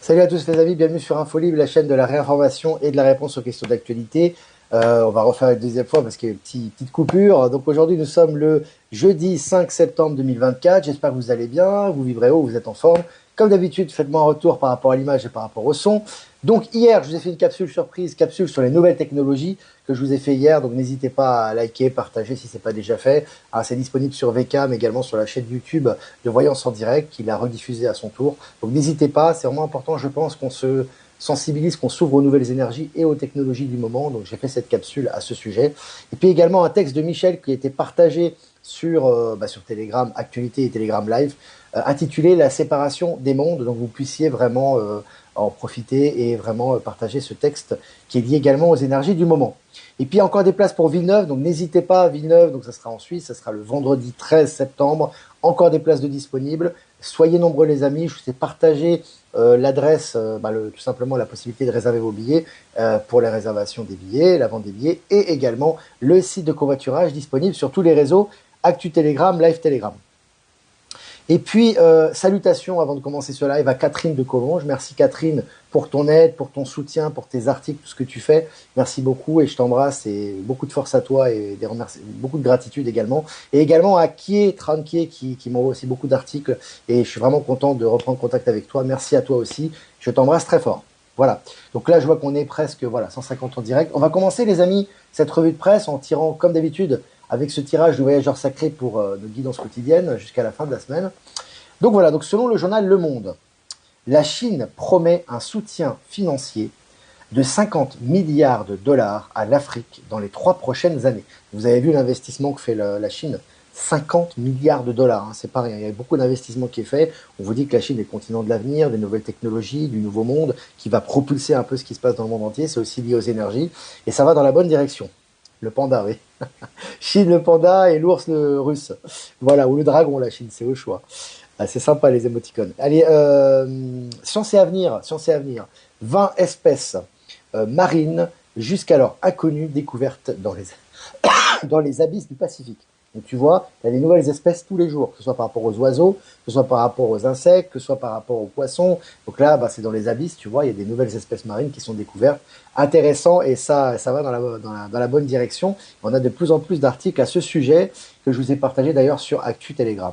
Salut à tous les amis, bienvenue sur Infolibre, la chaîne de la réinformation et de la réponse aux questions d'actualité. On va refaire une deuxième fois parce qu'il y a une petite coupure. Donc aujourd'hui, nous sommes le jeudi 5 septembre 2024. J'espère que vous allez bien, vous vivrez haut, vous êtes en forme. Comme d'habitude, faites-moi un retour par rapport à l'image et par rapport au son. Donc hier, je vous ai fait une capsule surprise, capsule sur les nouvelles technologies que je vous ai fait hier. Donc n'hésitez pas à liker, partager si ce n'est pas déjà fait. Ah, c'est disponible sur VK, mais également sur la chaîne YouTube de Voyance en direct, qui l'a rediffusé à son tour. Donc n'hésitez pas, c'est vraiment important, je pense, qu'on se sensibilise, qu'on s'ouvre aux nouvelles énergies et aux technologies du moment. Donc j'ai fait cette capsule à ce sujet. Et puis également un texte de Michel qui a été partagé sur Telegram Actualité et Telegram Live, intitulé La séparation des mondes. Donc vous puissiez vraiment en profiter et vraiment partager ce texte qui est lié également aux énergies du moment. Et puis encore des places pour Villeneuve, donc n'hésitez pas, Villeneuve, donc ça sera en Suisse, ça sera le vendredi 13 septembre, encore des places de disponibles. Soyez nombreux les amis, je vous ai partagé l'adresse, tout simplement la possibilité de réserver vos billets pour les réservations des billets, la vente des billets, et également le site de covoiturage disponible sur tous les réseaux, Actu Telegram, Live Telegram. Et puis, salutations avant de commencer ce live à Catherine de Collonges. Merci Catherine pour ton aide, pour ton soutien, pour tes articles, tout ce que tu fais. Merci beaucoup et je t'embrasse et beaucoup de force à toi et beaucoup de gratitude également. Et également à Tranquier qui m'envoie aussi beaucoup d'articles et je suis vraiment content de reprendre contact avec toi. Merci à toi aussi. Je t'embrasse très fort. Voilà. Donc là, je vois qu'on est presque 150 en direct. On va commencer les amis cette revue de presse en tirant comme d'habitude avec ce tirage du voyageur sacré pour notre guidance quotidienne jusqu'à la fin de la semaine. Donc voilà, donc selon le journal Le Monde, la Chine promet un soutien financier de 50 milliards de dollars à l'Afrique dans les 3 prochaines années. Vous avez vu l'investissement que fait la Chine, 50 milliards de dollars, hein, c'est pas rien. Il y a beaucoup d'investissements qui est fait. On vous dit que la Chine est le continent de l'avenir, des nouvelles technologies, du nouveau monde, qui va propulser un peu ce qui se passe dans le monde entier. C'est aussi lié aux énergies et ça va dans la bonne direction. Le panda, oui. Chine le panda et l'ours le russe. Voilà, ou le dragon, la Chine, c'est au choix. Ah, c'est sympa les émoticônes. Allez, science et avenir, science et avenir. 20 espèces marines jusqu'alors inconnues découvertes dans les abysses du Pacifique. Donc tu vois, il y a des nouvelles espèces tous les jours, que ce soit par rapport aux oiseaux, que ce soit par rapport aux insectes, que ce soit par rapport aux poissons. Donc là, c'est dans les abysses, tu vois, il y a des nouvelles espèces marines qui sont découvertes. Intéressant et ça va dans la bonne direction. On a de plus en plus d'articles à ce sujet que je vous ai partagé d'ailleurs sur Actu Telegram.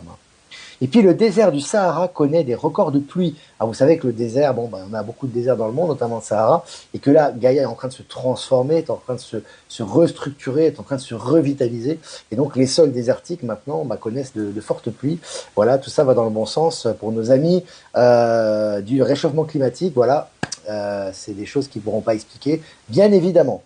Et puis le désert du Sahara connaît des records de pluie. Alors vous savez que le désert, on a beaucoup de déserts dans le monde, notamment le Sahara, et que là, Gaïa est en train de se transformer, est en train de se restructurer, est en train de se revitaliser. Et donc les sols désertiques maintenant connaissent de fortes pluies. Voilà, tout ça va dans le bon sens pour nos amis du réchauffement climatique. Voilà, c'est des choses qu'ils ne pourront pas expliquer, bien évidemment.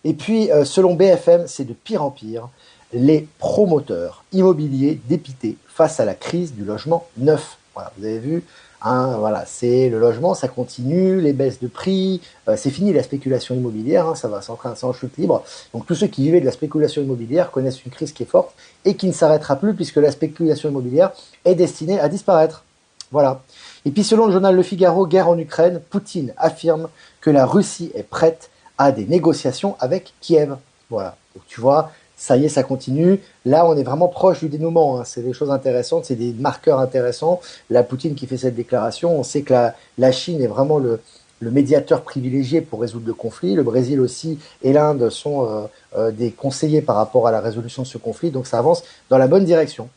Et puis, selon BFM, c'est de pire en pire. Les promoteurs immobiliers dépités face à la crise du logement neuf. Voilà, vous avez vu, hein, voilà, c'est le logement, ça continue, les baisses de prix, c'est fini la spéculation immobilière, hein, c'est en chute libre. Donc tous ceux qui vivaient de la spéculation immobilière connaissent une crise qui est forte et qui ne s'arrêtera plus puisque la spéculation immobilière est destinée à disparaître. Voilà. Et puis selon le journal Le Figaro, guerre en Ukraine, Poutine affirme que la Russie est prête à des négociations avec Kiev. Voilà. Donc tu vois, ça y est, ça continue. Là, on est vraiment proche du dénouement, hein. C'est des choses intéressantes, c'est des marqueurs intéressants. La Poutine qui fait cette déclaration, on sait que la Chine est vraiment le médiateur privilégié pour résoudre le conflit. Le Brésil aussi et l'Inde sont des conseillers par rapport à la résolution de ce conflit. Donc ça avance dans la bonne direction.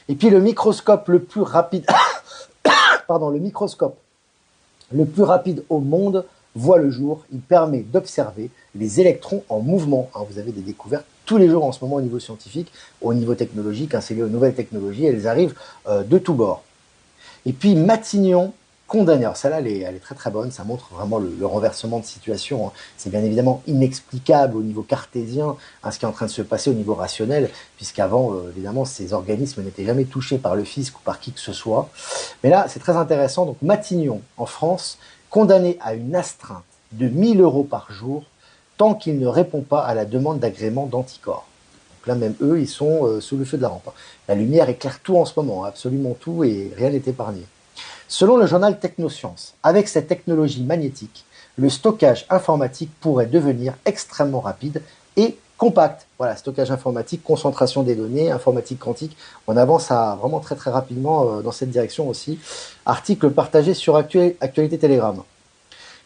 Et puis le microscope le plus rapide, pardon, le microscope le plus rapide au monde voit le jour. Il permet d'observer les électrons en mouvement. Alors, vous avez des découvertes tous les jours en ce moment au niveau scientifique, au niveau technologique, hein, c'est lié aux nouvelles technologies, elles arrivent de tous bords. Et puis Matignon condamné. Alors celle-là, elle est très très bonne, ça montre vraiment le renversement de situation, hein. C'est bien évidemment inexplicable au niveau cartésien, hein, ce qui est en train de se passer au niveau rationnel, puisqu'avant, évidemment, ces organismes n'étaient jamais touchés par le fisc ou par qui que ce soit. Mais là, c'est très intéressant. Donc Matignon, en France, condamné à une astreinte de 1 000 € par jour tant qu'il ne répond pas à la demande d'agrément d'anticorps. Donc là, même eux, ils sont sous le feu de la rampe. La lumière éclaire tout en ce moment, absolument tout, et rien n'est épargné. Selon le journal Technosciences, avec cette technologie magnétique, le stockage informatique pourrait devenir extrêmement rapide et Compact, voilà, stockage informatique, concentration des données, informatique quantique. On avance vraiment très très rapidement dans cette direction aussi. Article partagé sur Actualité Telegram.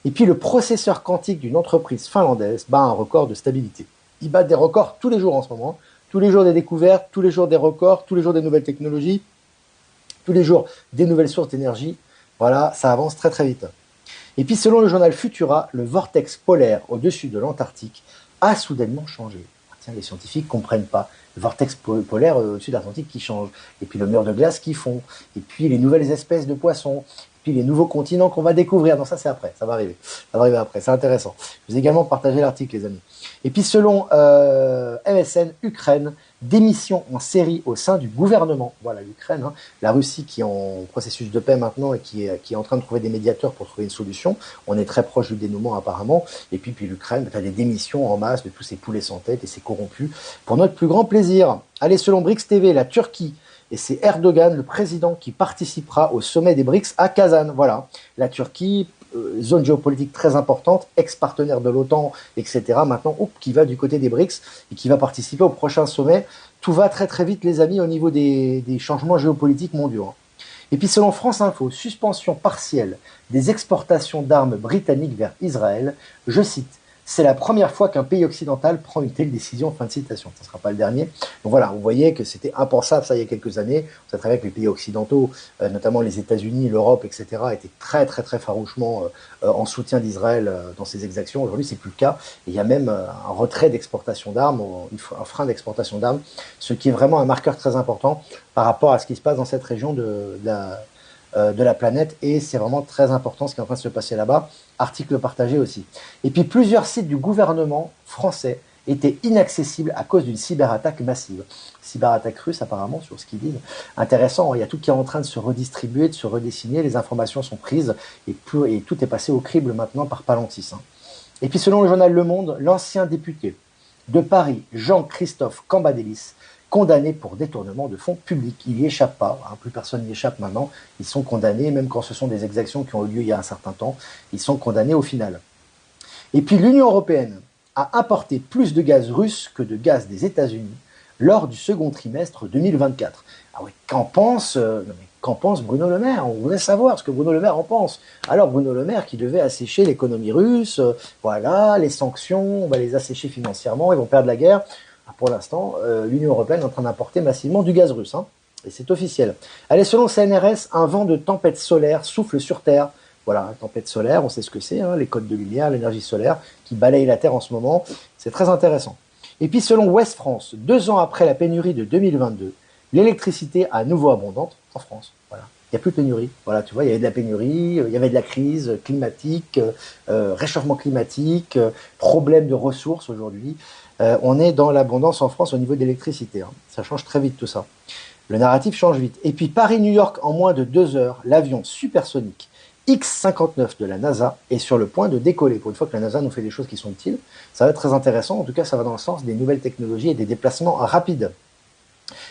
Et puis le processeur quantique d'une entreprise finlandaise bat un record de stabilité. Il bat des records tous les jours en ce moment. Tous les jours des découvertes, tous les jours des records, tous les jours des nouvelles technologies, tous les jours des nouvelles sources d'énergie. Voilà, ça avance très très vite. Et puis selon le journal Futura, le vortex polaire au-dessus de l'Antarctique a soudainement changé. Tiens, les scientifiques ne comprennent pas. Le vortex polaire au-dessus de l'Atlantique qui change. Et puis le mur de glace qui fond. Et puis les nouvelles espèces de poissons. Et puis les nouveaux continents qu'on va découvrir. Non, ça c'est après. Ça va arriver. Ça va arriver après. C'est intéressant. Je vous ai également partagé l'article, les amis. Et puis selon MSN, Ukraine, démission en série au sein du gouvernement. Voilà, l'Ukraine, hein, la Russie qui est en processus de paix maintenant et qui est en train de trouver des médiateurs pour trouver une solution. On est très proche du dénouement apparemment. Et puis l'Ukraine, tu as des démissions en masse de tous ces poulets sans tête et ces corrompus pour notre plus grand plaisir. Allez, selon BRICS TV, la Turquie, et c'est Erdogan, le président, qui participera au sommet des BRICS à Kazan. Voilà, la Turquie, zone géopolitique très importante, ex-partenaire de l'OTAN, etc. Maintenant, qui va du côté des BRICS et qui va participer au prochain sommet. Tout va très très vite, les amis, au niveau des changements géopolitiques mondiaux. Et puis selon France Info, suspension partielle des exportations d'armes britanniques vers Israël. Je cite, c'est la première fois qu'un pays occidental prend une telle décision, fin de citation. Ça ne sera pas le dernier. Donc voilà, vous voyez que c'était impensable ça il y a quelques années. On sait très bien que les pays occidentaux, notamment les États-Unis, l'Europe, etc., étaient très très très farouchement en soutien d'Israël dans ces exactions. Aujourd'hui, c'est plus le cas. Et il y a même un retrait d'exportation d'armes, un frein d'exportation d'armes, ce qui est vraiment un marqueur très important par rapport à ce qui se passe dans cette région de la planète, et c'est vraiment très important ce qui est en train de se passer là-bas. Article partagé aussi. Et puis plusieurs sites du gouvernement français étaient inaccessibles à cause d'une cyberattaque massive. Cyberattaque russe apparemment, sur ce qu'ils disent. Intéressant, il y a tout qui est en train de se redistribuer, de se redessiner, les informations sont prises et tout est passé au crible maintenant par Palantis. Hein. Et puis selon le journal Le Monde, l'ancien député de Paris, Jean-Christophe Cambadélis, condamnés pour détournement de fonds publics. Ils n'y échappent pas, hein, plus personne n'y échappe maintenant. Ils sont condamnés, même quand ce sont des exactions qui ont eu lieu il y a un certain temps, ils sont condamnés au final. Et puis l'Union européenne a importé plus de gaz russe que de gaz des États-Unis lors du second trimestre 2024. Ah oui, qu'en pense Bruno Le Maire? On voudrait savoir ce que Bruno Le Maire en pense. Alors Bruno Le Maire qui devait assécher l'économie russe, voilà, les sanctions, on va les assécher financièrement, ils vont perdre la guerre. Pour l'instant, l'Union européenne est en train d'importer massivement du gaz russe. Hein, et c'est officiel. Allez, selon le CNRS, un vent de tempête solaire souffle sur Terre. Voilà, tempête solaire, on sait ce que c'est, hein, les codes de lumière, l'énergie solaire qui balaye la Terre en ce moment. C'est très intéressant. Et puis selon Ouest France, 2 ans après la pénurie de 2022, l'électricité à nouveau abondante en France. Voilà. Il n'y a plus de pénurie. Voilà, tu vois, il y avait de la pénurie, il y avait de la crise climatique, réchauffement climatique, problème de ressources aujourd'hui. On est dans l'abondance en France au niveau de l'électricité. Hein. Ça change très vite tout ça. Le narratif change vite. Et puis Paris-New York en moins de 2 heures, l'avion supersonique X-59 de la NASA est sur le point de décoller. Pour une fois que la NASA nous fait des choses qui sont utiles, ça va être très intéressant. En tout cas, ça va dans le sens des nouvelles technologies et des déplacements rapides.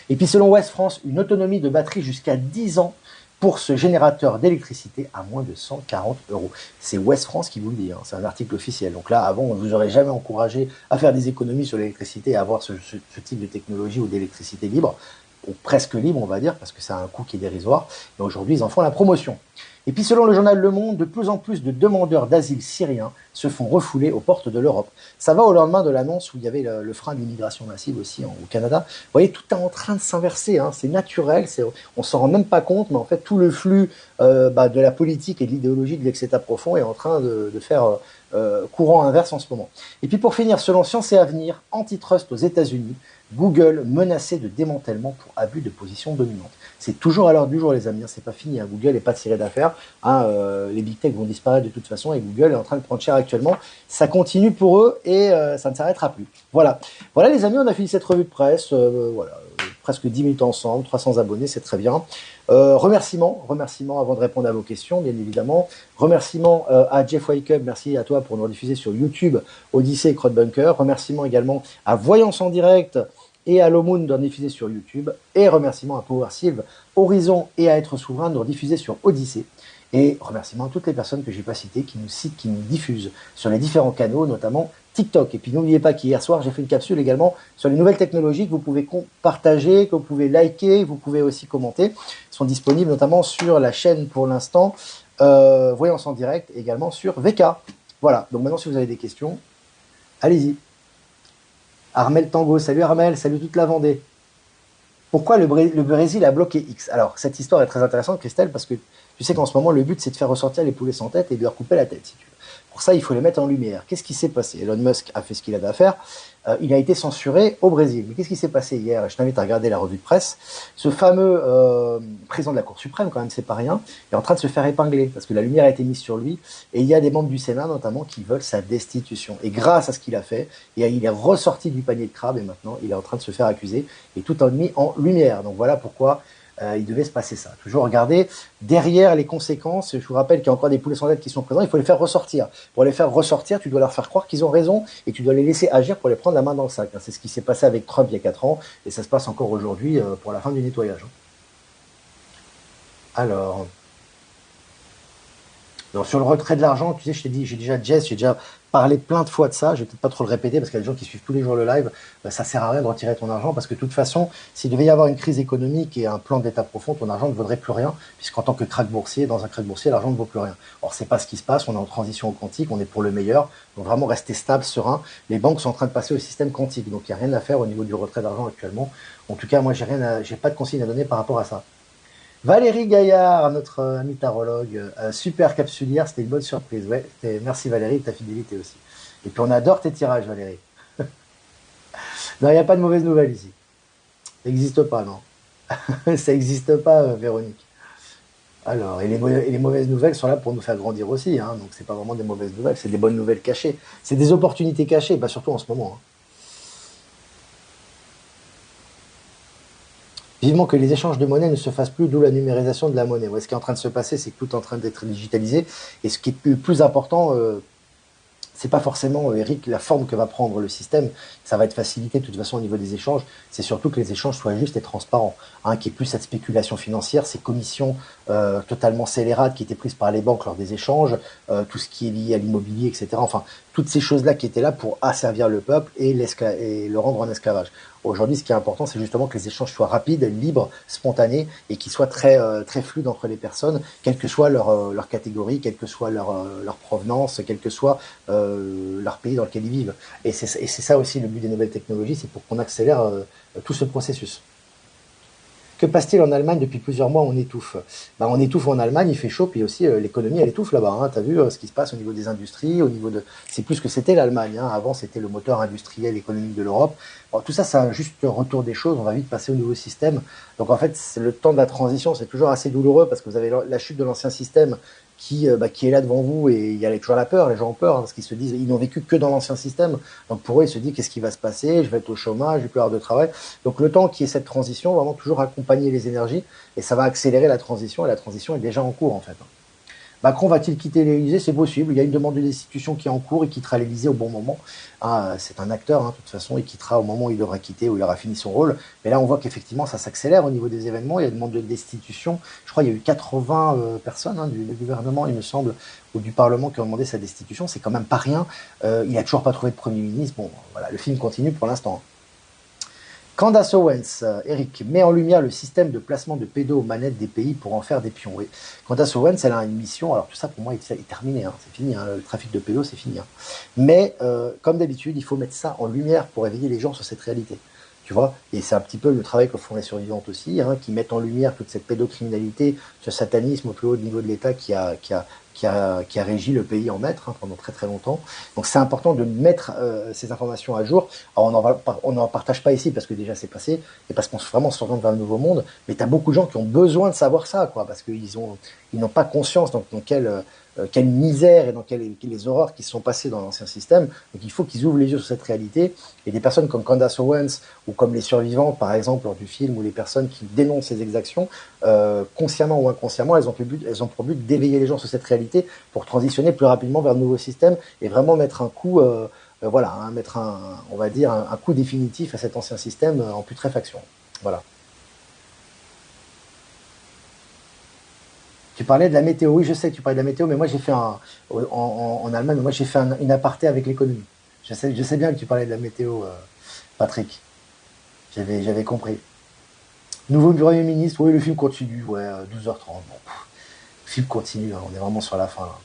Et puis selon Ouest France, une autonomie de batterie jusqu'à 10 ans pour ce générateur d'électricité à moins de 140 euros. C'est Ouest France qui vous le dit, hein, c'est un article officiel. Donc là, avant, on ne vous aurait jamais encouragé à faire des économies sur l'électricité et à avoir ce type de technologie ou d'électricité libre, ou presque libre, on va dire, parce que c'est un coût qui est dérisoire. Et aujourd'hui, ils en font la promotion. Et puis selon le journal Le Monde, de plus en plus de demandeurs d'asile syriens se font refouler aux portes de l'Europe. Ça va au lendemain de l'annonce où il y avait le frein de l'immigration massive aussi au Canada. Vous voyez, tout est en train de s'inverser, hein. C'est naturel, on s'en rend même pas compte, mais en fait tout le flux de la politique et de l'idéologie de l'excétat profond est en train de faire courant inverse en ce moment. Et puis pour finir, selon Science et Avenir, antitrust aux États-Unis, Google menacé de démantèlement pour abus de position dominante. C'est toujours à l'heure du jour, les amis, hein, c'est pas fini, hein. Google n'est pas tiré d'affaire, hein, les big tech vont disparaître de toute façon et Google est en train de prendre cher actuellement. Ça continue pour eux et ça ne s'arrêtera plus. Voilà, les amis, on a fini cette revue de presse, presque 10 minutes ensemble, 300 abonnés, c'est très bien. Remerciements avant de répondre à vos questions, bien évidemment. Remerciements à Jeff Wake-up, merci à toi pour nous rediffuser sur YouTube, Odyssée et Crowdbunker. Remerciements également à Voyance en direct et à Lomoon de diffuser sur YouTube. Et remerciements à Power Sylve, Horizon et à Être Souverain de diffuser sur Odyssée. Et remerciements à toutes les personnes que j'ai pas citées, qui nous citent, qui nous diffusent sur les différents canaux, notamment TikTok. Et puis n'oubliez pas qu'hier soir, j'ai fait une capsule également sur les nouvelles technologies que vous pouvez partager, que vous pouvez liker, vous pouvez aussi commenter. Ils sont disponibles notamment sur la chaîne pour l'instant Voyance en direct, également sur VK. Voilà, donc maintenant si vous avez des questions, allez-y. Armel Tango, salut Armel, salut toute la Vendée. Pourquoi le Brésil a bloqué X? Alors, cette histoire est très intéressante, Christelle, parce que tu sais qu'en ce moment, le but, c'est de faire ressortir les poulets sans tête et de leur couper la tête, si tu veux. Pour ça, il faut les mettre en lumière. Qu'est-ce qui s'est passé? Elon Musk a fait ce qu'il avait à faire. Il a été censuré au Brésil. Mais qu'est-ce qui s'est passé hier? Je t'invite à regarder la revue de presse. Ce fameux président de la Cour suprême, quand même, c'est pas rien, est en train de se faire épingler parce que la lumière a été mise sur lui. Et il y a des membres du Sénat, notamment, qui veulent sa destitution. Et grâce à ce qu'il a fait, il est ressorti du panier de crabe et maintenant, il est en train de se faire accuser et tout en mis en lumière. Donc voilà pourquoi il devait se passer ça. Toujours regarder derrière les conséquences. Je vous rappelle qu'il y a encore des poulets sans tête qui sont présents. Il faut les faire ressortir. Pour les faire ressortir, tu dois leur faire croire qu'ils ont raison et tu dois les laisser agir pour les prendre la main dans le sac. C'est ce qui s'est passé avec Trump il y a 4 ans et ça se passe encore aujourd'hui pour la fin du nettoyage. Alors, donc sur le retrait de l'argent, tu sais, je t'ai dit, j'ai déjà parlé plein de fois de ça. Je vais peut-être pas trop le répéter parce qu'il y a des gens qui suivent tous les jours le live. Ça sert à rien de retirer ton argent parce que de toute façon, s'il devait y avoir une crise économique et un plan d'état profond, ton argent ne vaudrait plus rien puisqu'en tant que krach boursier, dans un krach boursier, l'argent ne vaut plus rien. Or, c'est pas ce qui se passe. On est en transition au quantique, on est pour le meilleur. Donc vraiment rester stable, serein. Les banques sont en train de passer au système quantique, donc il n'y a rien à faire au niveau du retrait d'argent actuellement. En tout cas, moi, j'ai pas de consigne à donner par rapport à ça. Valérie Gaillard, notre amie tarologue, super capsulière, c'était une bonne surprise. Ouais, merci Valérie de ta fidélité aussi. Et puis on adore tes tirages, Valérie. Non, il n'y a pas de mauvaise nouvelle ici. Ça n'existe pas, non. Ça n'existe pas, Véronique. Alors, et les mauvaises nouvelles sont là pour nous faire grandir aussi, hein, donc c'est pas vraiment des mauvaises nouvelles, c'est des bonnes nouvelles cachées. C'est des opportunités cachées, bah surtout en ce moment. Hein. Vivement que les échanges de monnaie ne se fassent plus, d'où la numérisation de la monnaie. Ouais, ce qui est en train de se passer, c'est que tout est en train d'être digitalisé. Et ce qui est le plus important, c'est pas forcément, Eric, la forme que va prendre le système. Ça va être facilité de toute façon au niveau des échanges. C'est surtout que les échanges soient justes et transparents. Hein, qu'il n'y ait plus cette spéculation financière, ces commissions totalement scélérates qui étaient prises par les banques lors des échanges, tout ce qui est lié à l'immobilier, etc. Enfin, toutes ces choses-là qui étaient là pour asservir le peuple et le rendre en esclavage. Aujourd'hui, ce qui est important, c'est justement que les échanges soient rapides, libres, spontanés et qu'ils soient très fluides entre les personnes, quelle que soit leur catégorie, quelle que soit leur provenance, quel que soit leur pays dans lequel ils vivent. Et c'est ça aussi le but des nouvelles technologies, c'est pour qu'on accélère tout ce processus. Que passe-t-il en Allemagne depuis plusieurs mois? On étouffe. Bah, on étouffe en Allemagne, il fait chaud, puis aussi l'économie elle étouffe là-bas. Hein. Tu as vu ce qui se passe au niveau des industries, au niveau de. C'est plus que c'était l'Allemagne. Hein. Avant, c'était le moteur industriel économique de l'Europe. Bon, tout ça, c'est un juste retour des choses. On va vite passer au nouveau système. Donc en fait, le temps de la transition, c'est toujours assez douloureux parce que vous avez la chute de l'ancien système qui est là devant vous et il y a toujours la peur, les gens ont peur hein, parce qu'ils se disent ils n'ont vécu que dans l'ancien système, donc pour eux ils se disent qu'est-ce qui va se passer, je vais être au chômage, je vais plus avoir de travail, donc le temps qui est cette transition, vraiment toujours accompagner les énergies et ça va accélérer la transition et la transition est déjà en cours en fait. Macron va-t-il quitter l'Élysée? C'est possible. Il y a une demande de destitution qui est en cours. Il quittera l'Élysée au bon moment. Ah, c'est un acteur, hein, de toute façon. Il quittera au moment où il devra quitter, où il aura fini son rôle. Mais là, on voit qu'effectivement, ça s'accélère au niveau des événements. Il y a une demande de destitution. Je crois qu'il y a eu 80 personnes hein, du gouvernement, il me semble, ou du Parlement qui ont demandé sa destitution. C'est quand même pas rien. Il n'a toujours pas trouvé de Premier ministre. Bon, voilà, le film continue pour l'instant. Candace Owens, Eric, met en lumière le système de placement de pédos aux manettes des pays pour en faire des pions. Oui. Candace Owens, elle a une mission, alors tout ça pour moi est terminé, hein, c'est fini, hein, le trafic de pédos c'est fini. Hein. Mais comme d'habitude, il faut mettre ça en lumière pour éveiller les gens sur cette réalité. Tu vois, et c'est un petit peu le travail que font les survivantes aussi, hein, qui mettent en lumière toute cette pédocriminalité, ce satanisme au plus haut niveau de l'État qui a régi le pays en maître hein, pendant très longtemps. Donc c'est important de mettre ces informations à jour. Alors on n'en partage pas ici parce que déjà c'est passé et parce qu'on vraiment s'oriente vers le nouveau monde. Mais tu as beaucoup de gens qui ont besoin de savoir ça, quoi, parce qu'ils n'ont pas conscience dans quelle misère et dans les horreurs qui se sont passées dans l'ancien système. Donc il faut qu'ils ouvrent les yeux sur cette réalité. Et des personnes comme Candace Owens ou comme les survivants, par exemple, lors du film, ou les personnes qui dénoncent ces exactions, consciemment ou inconsciemment, elles ont pour but d'éveiller les gens sur cette réalité pour transitionner plus rapidement vers le nouveau système et vraiment mettre un coup, voilà, hein, mettre on va dire, un coup définitif à cet ancien système en putréfaction. Voilà. Tu parlais de la météo, oui, je sais que tu parlais de la météo, mais moi j'ai fait en Allemagne, moi j'ai fait une aparté avec l'économie. Je sais bien que tu parlais de la météo, Patrick. J'avais compris. Nouveau Premier ministre, oui, le film continue, ouais, 12h30. Bon, le film continue, hein, on est vraiment sur la fin là.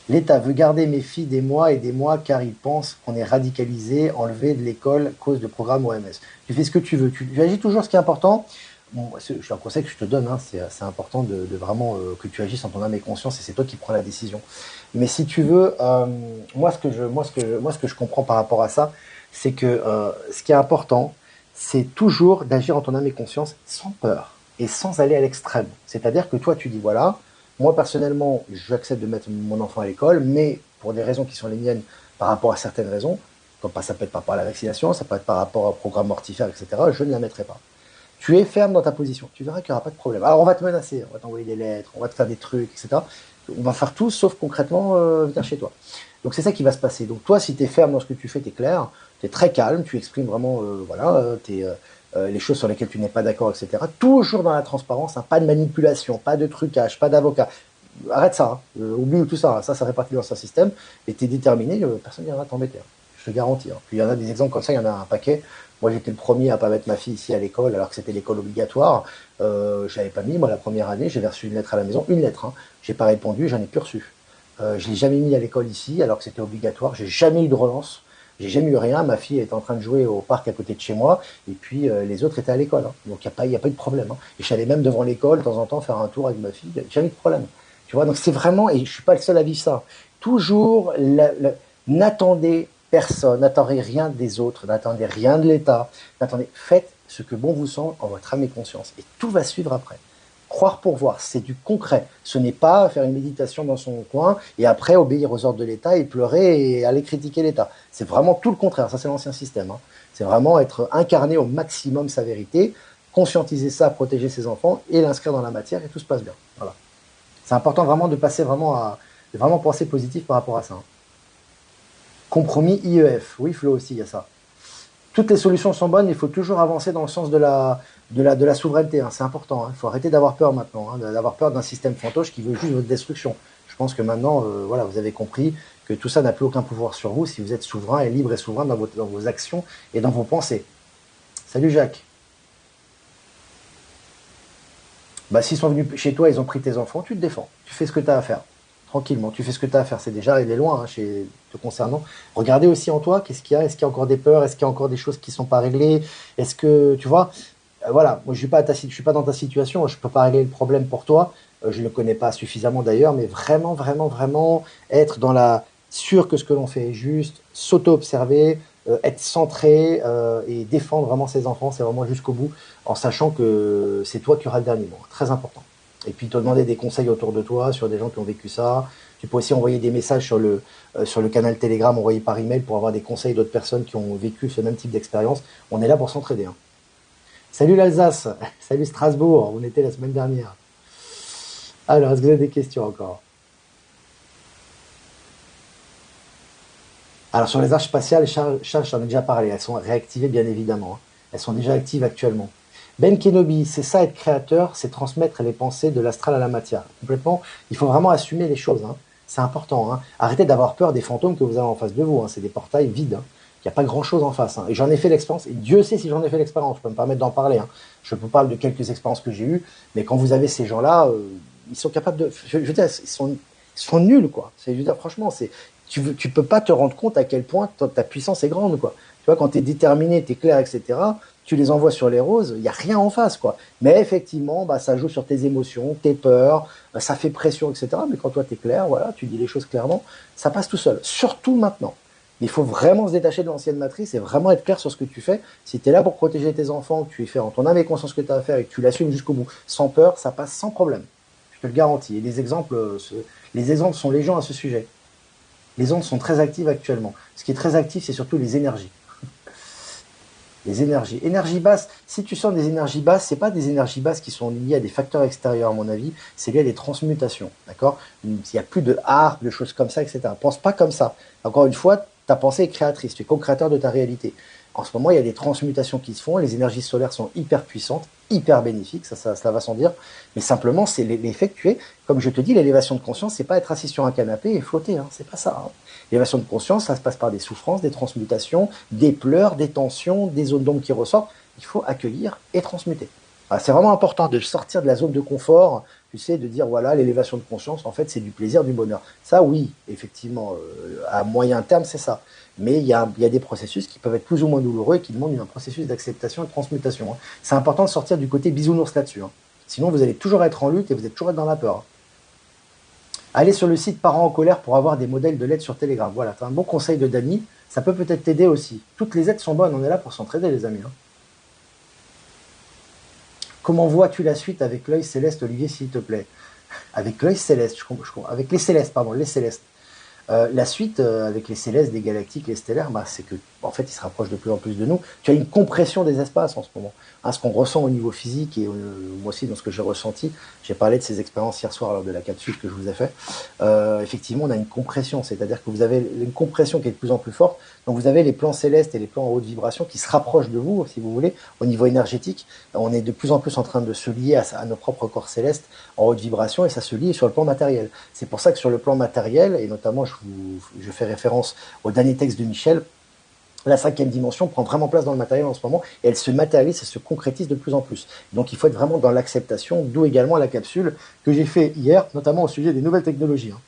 L'État veut garder mes filles des mois car il pense qu'on est radicalisé, enlevé de l'école cause de programme OMS. Tu fais ce que tu veux, tu agis toujours ce qui est important. Bon, c'est un conseil que je te donne, hein, c'est important de vraiment que tu agisses en ton âme et conscience et c'est toi qui prends la décision. Mais si tu veux, moi ce que je comprends par rapport à ça, c'est que ce qui est important, c'est toujours d'agir en ton âme et conscience sans peur et sans aller à l'extrême. C'est-à-dire que toi, tu dis voilà, moi personnellement, j'accepte de mettre mon enfant à l'école, mais pour des raisons qui sont les miennes par rapport à certaines raisons, comme ça peut être par rapport à la vaccination, ça peut être par rapport au programme mortifère, etc., je ne la mettrai pas. Tu es ferme dans ta position, tu verras qu'il n'y aura pas de problème. Alors on va te menacer, on va t'envoyer des lettres, on va te faire des trucs, etc. On va faire tout sauf concrètement venir chez toi. Donc c'est ça qui va se passer. Donc toi, si tu es ferme dans ce que tu fais, tu es clair, tu es très calme, tu exprimes vraiment les choses sur lesquelles tu n'es pas d'accord, etc. Toujours dans la transparence, hein, pas de manipulation, pas de trucage, pas d'avocat. Arrête ça, hein. Oublie tout ça, hein. Ça fait partie de l'ancien système, et tu es déterminé, personne ne viendra t'embêter, hein. Je te garantis, hein. Puis il y en a des exemples comme ça, il y en a un paquet. Moi, j'étais le premier à pas mettre ma fille ici à l'école, alors que c'était l'école obligatoire. Je l'avais pas mis, moi, la première année, j'ai reçu une lettre à la maison, une lettre, hein. J'ai pas répondu, j'en ai plus reçu. Je l'ai jamais mis à l'école ici, alors que c'était obligatoire. J'ai jamais eu de relance. J'ai jamais eu rien. Ma fille était en train de jouer au parc à côté de chez moi, et puis les autres étaient à l'école, hein. Donc il y a pas eu de problème, hein. Et j'allais même devant l'école de temps en temps faire un tour avec ma fille. Jamais eu de problème. Tu vois, donc c'est vraiment, et je suis pas le seul à vivre ça. Toujours, n'attendez personne, n'attendez rien des autres, n'attendez rien de l'État, n'attendez, faites ce que bon vous semble en votre âme et conscience, et tout va suivre après. Croire pour voir, c'est du concret. Ce n'est pas faire une méditation dans son coin et après obéir aux ordres de l'État et pleurer et aller critiquer l'État. C'est vraiment tout le contraire. Ça, c'est l'ancien système, hein. C'est vraiment être incarné au maximum sa vérité, conscientiser ça, protéger ses enfants et l'inscrire dans la matière et tout se passe bien. Voilà. C'est important vraiment de passer vraiment de vraiment penser positif par rapport à ça, hein. Compromis IEF. Oui, Flo aussi, il y a ça. Toutes les solutions sont bonnes, il faut toujours avancer dans le sens de la souveraineté, hein. C'est important, hein. Il faut arrêter d'avoir peur maintenant, hein, d'avoir peur d'un système fantoche qui veut juste votre destruction. Je pense que maintenant, voilà, vous avez compris que tout ça n'a plus aucun pouvoir sur vous si vous êtes souverain et libre et souverain dans vos actions et dans vos pensées. Salut Jacques. Bah, s'ils sont venus chez toi, ils ont pris tes enfants, tu te défends. Tu fais ce que tu as à faire. Tranquillement, tu fais ce que tu as à faire. C'est déjà aller loin, hein, te concernant. Regardez aussi en toi, qu'est-ce qu'il y a? Est-ce qu'il y a encore des peurs? Est-ce qu'il y a encore des choses qui ne sont pas réglées? Est-ce que, tu vois, voilà, moi je ne suis pas dans ta situation, je ne peux pas régler le problème pour toi. Je ne le connais pas suffisamment d'ailleurs, mais vraiment, vraiment, vraiment être dans la sûr que ce que l'on fait est juste, s'auto-observer, être centré et défendre vraiment ses enfants, c'est vraiment jusqu'au bout, en sachant que c'est toi qui auras le dernier mot. Très important. Et puis te demander des conseils autour de toi sur des gens qui ont vécu ça. Tu peux aussi envoyer des messages sur le canal Telegram envoyé par email pour avoir des conseils d'autres personnes qui ont vécu ce même type d'expérience. On est là pour s'entraider, hein. Salut l'Alsace, salut Strasbourg, on était la semaine dernière. Alors, est-ce que vous avez des questions encore? Alors sur les arches spatiales, Charles, j'en ai déjà parlé, elles sont réactivées bien évidemment, hein. Elles sont déjà actives actuellement. Ben Kenobi, c'est ça être créateur, c'est transmettre les pensées de l'astral à la matière. Complètement, il faut vraiment assumer les choses, hein. C'est important, hein. Arrêtez d'avoir peur des fantômes que vous avez en face de vous, hein. C'est des portails vides, hein. Il n'y a pas grand-chose en face, hein. Et j'en ai fait l'expérience, et Dieu sait si j'en ai fait l'expérience, je peux me permettre d'en parler, hein. Je vous parle de quelques expériences que j'ai eues, mais quand vous avez ces gens-là, ils sont capables de... Je veux dire, ils sont nuls, quoi. Je veux dire, franchement, tu peux pas te rendre compte à quel point ta puissance est grande, quoi. Tu vois, quand tu es déterminé, tu es clair, etc., tu les envoies sur les roses, il n'y a rien en face, quoi. Mais effectivement, bah, ça joue sur tes émotions, tes peurs, ça fait pression, etc. Mais quand toi, tu es clair, voilà, tu dis les choses clairement, ça passe tout seul. Surtout maintenant. Il faut vraiment se détacher de l'ancienne matrice et vraiment être clair sur ce que tu fais. Si tu es là pour protéger tes enfants, que tu es fait en ton âme et conscience que tu as à faire et que tu l'assumes jusqu'au bout, sans peur, ça passe sans problème. Je te le garantis. Et les exemples sont légion à ce sujet. Les ondes sont très actives actuellement. Ce qui est très actif, c'est surtout les énergies. Les énergies. Énergie basse, si tu sens des énergies basses, c'est pas des énergies basses qui sont liées à des facteurs extérieurs, à mon avis, c'est lié à des transmutations. D'accord? Il n'y a plus de art, de choses comme ça, etc. Pense pas comme ça. Encore une fois, ta pensée est créatrice, tu es co-créateur de ta réalité. En ce moment, il y a des transmutations qui se font, les énergies solaires sont hyper puissantes, hyper bénéfiques, ça va sans dire, mais simplement, c'est l'effectuer. Comme je te dis, l'élévation de conscience, c'est pas être assis sur un canapé et flotter, hein, c'est pas ça. Hein. L'élévation de conscience, ça se passe par des souffrances, des transmutations, des pleurs, des tensions, des zones d'ombre qui ressortent. Il faut accueillir et transmuter. Voilà, c'est vraiment important de sortir de la zone de confort, tu sais, de dire, voilà, l'élévation de conscience, en fait, c'est du plaisir, du bonheur. Ça, oui, effectivement, à moyen terme, c'est ça. Mais il y a des processus qui peuvent être plus ou moins douloureux et qui demandent un processus d'acceptation et de transmutation. Hein. C'est important de sortir du côté bisounours là-dessus. Hein. Sinon, vous allez toujours être en lutte et vous êtes toujours être dans la peur. Hein. Allez sur le site Parents en colère pour avoir des modèles de lettres sur Telegram. Voilà, c'est un bon conseil de Dany. Ça peut peut-être t'aider aussi. Toutes les aides sont bonnes, on est là pour s'entraider, les amis. Hein. Comment vois-tu la suite avec l'œil céleste, Olivier, s'il te plaît? Avec l'œil céleste, avec les célestes, pardon, les célestes. La suite avec les célestes, des galactiques, les stellaires, bah, c'est que en fait, ils se rapprochent de plus en plus de nous. Tu as une compression des espaces en ce moment. Hein, ce qu'on ressent au niveau physique et moi aussi dans ce que j'ai ressenti, j'ai parlé de ces expériences hier soir lors de la capsule que je vous ai fait. Effectivement, on a une compression, c'est-à-dire que vous avez une compression qui est de plus en plus forte. Donc vous avez les plans célestes et les plans en haute vibration qui se rapprochent de vous, si vous voulez, au niveau énergétique. On est de plus en plus en train de se lier à nos propres corps célestes en haute vibration et ça se lie sur le plan matériel. C'est pour ça que sur le plan matériel, et notamment je fais référence au dernier texte de Michel, la cinquième dimension prend vraiment place dans le matériel en ce moment et elle se matérialise, elle se concrétise de plus en plus. Donc il faut être vraiment dans l'acceptation, d'où également la capsule que j'ai fait hier, notamment au sujet des nouvelles technologies. Hein.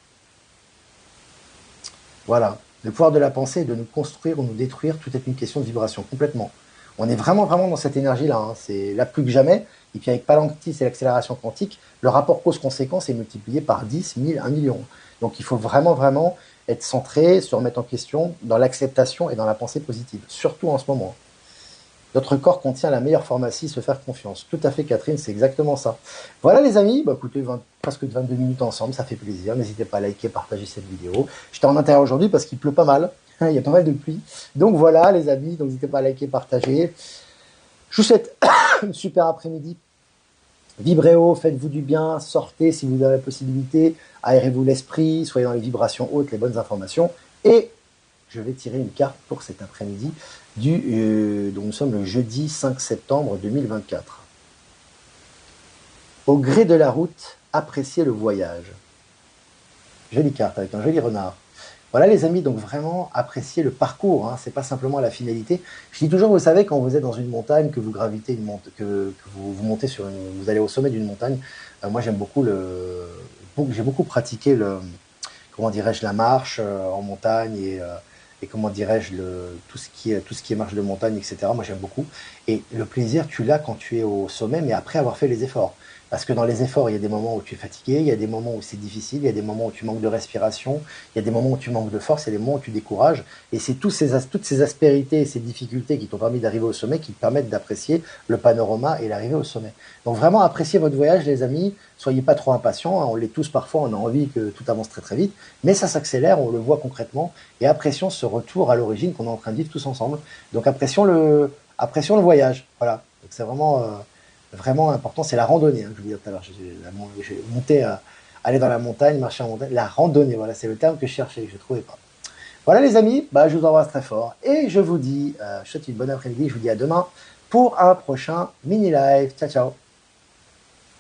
Voilà, le pouvoir de la pensée est de nous construire ou nous détruire, tout est une question de vibration, complètement. On est vraiment, vraiment dans cette énergie-là, hein. C'est là plus que jamais. Et puis avec Palantir et l'accélération quantique, le rapport cause-conséquence est multiplié par 10, 1000, 1 million. Donc il faut vraiment, vraiment être centré, se remettre en question dans l'acceptation et dans la pensée positive, surtout en ce moment. Notre corps contient la meilleure pharmacie, se faire confiance. Tout à fait, Catherine, c'est exactement ça. Voilà les amis, bah, écoutez, presque 22 minutes ensemble, ça fait plaisir. N'hésitez pas à liker, partager cette vidéo. J'étais en intérieur aujourd'hui parce qu'il pleut pas mal. Il y a pas mal de pluie. Donc voilà les amis, donc n'hésitez pas à liker, partager. Je vous souhaite une super après-midi. Vibrez haut, faites-vous du bien, sortez si vous avez la possibilité, aérez-vous l'esprit, soyez dans les vibrations hautes, les bonnes informations. Et je vais tirer une carte pour cet après-midi, dont nous sommes le jeudi 5 septembre 2024. Au gré de la route, appréciez le voyage. Jolie carte avec un joli renard. Voilà les amis, donc vraiment appréciez le parcours, hein, c'est pas simplement la finalité. Je dis toujours, vous savez, quand vous êtes dans une montagne, que vous gravitez que vous montez vous allez au sommet d'une montagne. Moi j'aime beaucoup j'ai beaucoup pratiqué comment dirais-je, la marche en montagne et comment dirais-je, tout ce qui est marche de montagne, etc. Moi j'aime beaucoup. Et le plaisir, tu l'as quand tu es au sommet, mais après avoir fait les efforts. Parce que dans les efforts, il y a des moments où tu es fatigué, il y a des moments où c'est difficile, il y a des moments où tu manques de respiration, il y a des moments où tu manques de force, il y a des moments où tu décourages. Et c'est toutes ces aspérités et ces difficultés qui t'ont permis d'arriver au sommet qui te permettent d'apprécier le panorama et l'arrivée au sommet. Donc vraiment appréciez votre voyage, les amis. Soyez pas trop impatients. Hein, on l'est tous parfois, on a envie que tout avance très très vite. Mais ça s'accélère, on le voit concrètement. Et apprécions ce retour à l'origine qu'on est en train de vivre tous ensemble. Donc apprécions le voyage. Voilà. Donc c'est vraiment important, c'est la randonnée, hein, que je vous disais tout à l'heure. J'ai monté, aller dans la montagne, marcher en montagne, la randonnée, voilà, c'est le terme que je cherchais, que je ne trouvais pas. Voilà les amis, bah, je vous embrasse très fort et je vous dis, je vous souhaite une bonne après-midi, je vous dis à demain pour un prochain mini live. Ciao, ciao.